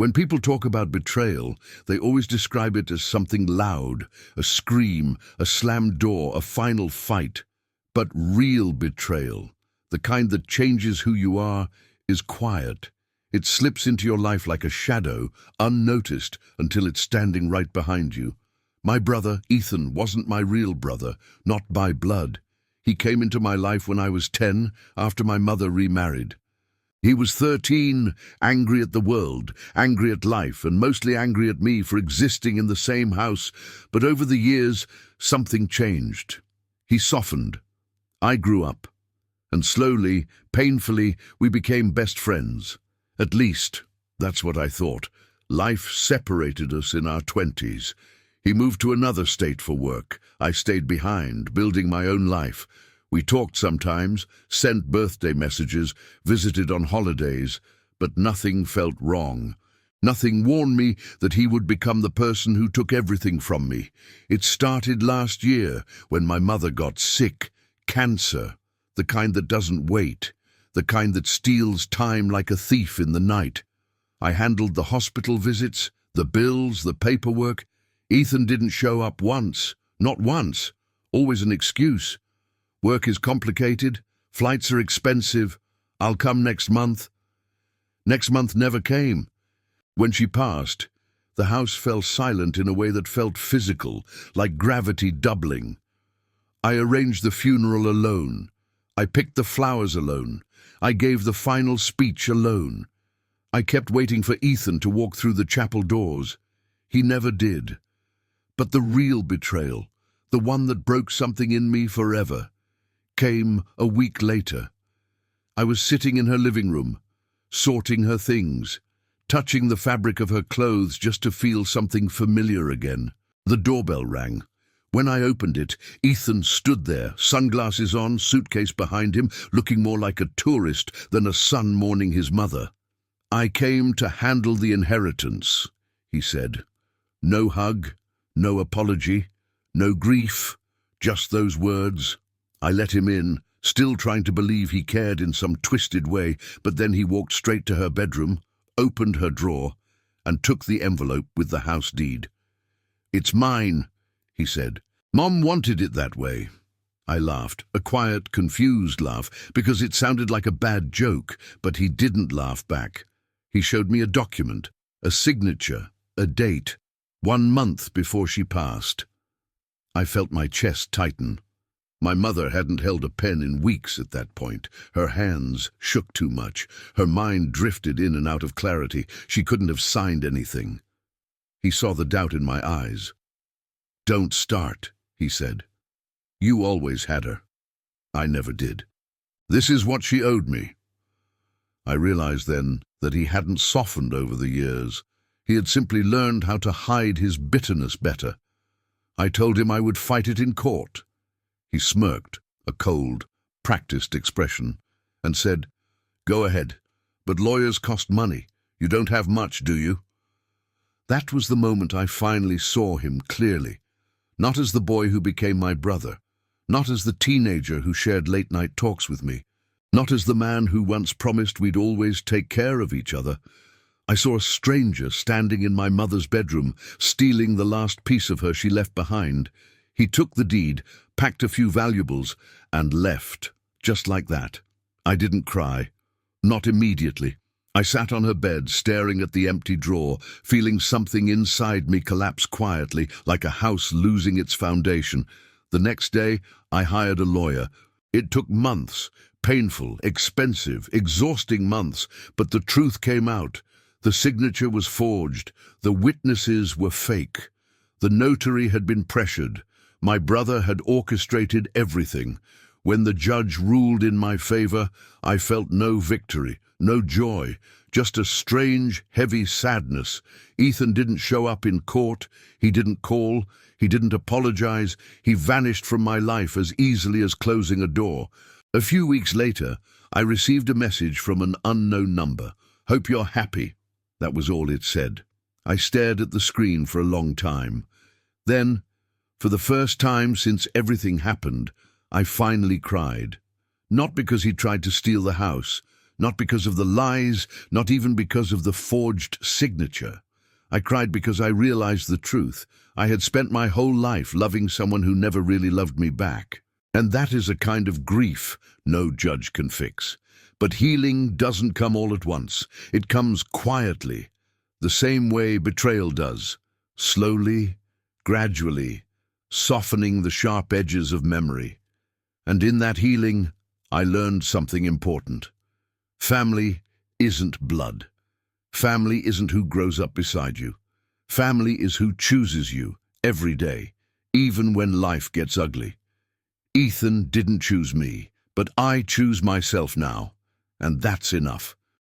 When people talk about betrayal, they always describe it as something loud, a scream, a slammed door, a final fight. But real betrayal, the kind that changes who you are, is quiet. It slips into your life like a shadow, unnoticed until it's standing right behind you. My brother, Ethan, wasn't my real brother, not by blood. He came into my life when I was 10, after my mother remarried. He was 13, angry at the world, angry at life, and mostly angry at me for existing in the same house. But over the years, something changed. He softened. I grew up. And slowly, painfully, we became best friends. At least, that's what I thought. Life separated us in our 20s. He moved to another state for work. I stayed behind, building my own life. We talked sometimes, sent birthday messages, visited on holidays, but nothing felt wrong. Nothing warned me that he would become the person who took everything from me. It started last year when my mother got sick, cancer, the kind that doesn't wait, the kind that steals time like a thief in the night. I handled the hospital visits, the bills, the paperwork. Ethan didn't show up once, not once, always an excuse. Work is complicated, flights are expensive, I'll come next month. Next month never came. When she passed, the house fell silent in a way that felt physical, like gravity doubling. I arranged the funeral alone. I picked the flowers alone. I gave the final speech alone. I kept waiting for Ethan to walk through the chapel doors. He never did. But the real betrayal, the one that broke something in me forever, came a week later. I was sitting in her living room, sorting her things, touching the fabric of her clothes just to feel something familiar again. The doorbell rang. When I opened it, Ethan stood there, sunglasses on, suitcase behind him, looking more like a tourist than a son mourning his mother. "I came to handle the inheritance," he said. No hug, no apology, no grief, just those words. I let him in, still trying to believe he cared in some twisted way, but then he walked straight to her bedroom, opened her drawer, and took the envelope with the house deed. "It's mine," he said. "Mom wanted it that way." I laughed, a quiet, confused laugh, because it sounded like a bad joke, but he didn't laugh back. He showed me a document, a signature, a date, 1 month before she passed. I felt my chest tighten. My mother hadn't held a pen in weeks at that point. Her hands shook too much. Her mind drifted in and out of clarity. She couldn't have signed anything. He saw the doubt in my eyes. "Don't start," he said. "You always had her. I never did. This is what she owed me." I realized then that he hadn't softened over the years. He had simply learned how to hide his bitterness better. I told him I would fight it in court. He smirked, a cold, practiced expression, and said, "Go ahead, but lawyers cost money. You don't have much, do you?" That was the moment I finally saw him clearly, not as the boy who became my brother, not as the teenager who shared late-night talks with me, not as the man who once promised we'd always take care of each other. I saw a stranger standing in my mother's bedroom, stealing the last piece of her she left behind. He took the deed, packed a few valuables, and left, just like that. I didn't cry. Not immediately. I sat on her bed, staring at the empty drawer, feeling something inside me collapse quietly, like a house losing its foundation. The next day, I hired a lawyer. It took months, painful, expensive, exhausting months, but the truth came out. The signature was forged. The witnesses were fake. The notary had been pressured. My brother had orchestrated everything. When the judge ruled in my favor, I felt no victory, no joy, just a strange, heavy sadness. Ethan didn't show up in court. He didn't call. He didn't apologize. He vanished from my life as easily as closing a door. A few weeks later, I received a message from an unknown number. "Hope you're happy." That was all it said. I stared at the screen for a long time. Then, for the first time since everything happened, I finally cried. Not because he tried to steal the house, Not because of the lies, not even because of the forged signature. I cried because I realized the truth. I had spent my whole life loving someone who never really loved me back. And that is a kind of grief no judge can fix. But healing doesn't come all at once. It comes quietly, the same way betrayal does. Slowly, gradually, softening the sharp edges of memory. And in that healing, I learned something important. Family isn't blood. Family isn't who grows up beside you. Family is who chooses you every day, even when life gets ugly. Ethan didn't choose me, but I choose myself now, and that's enough.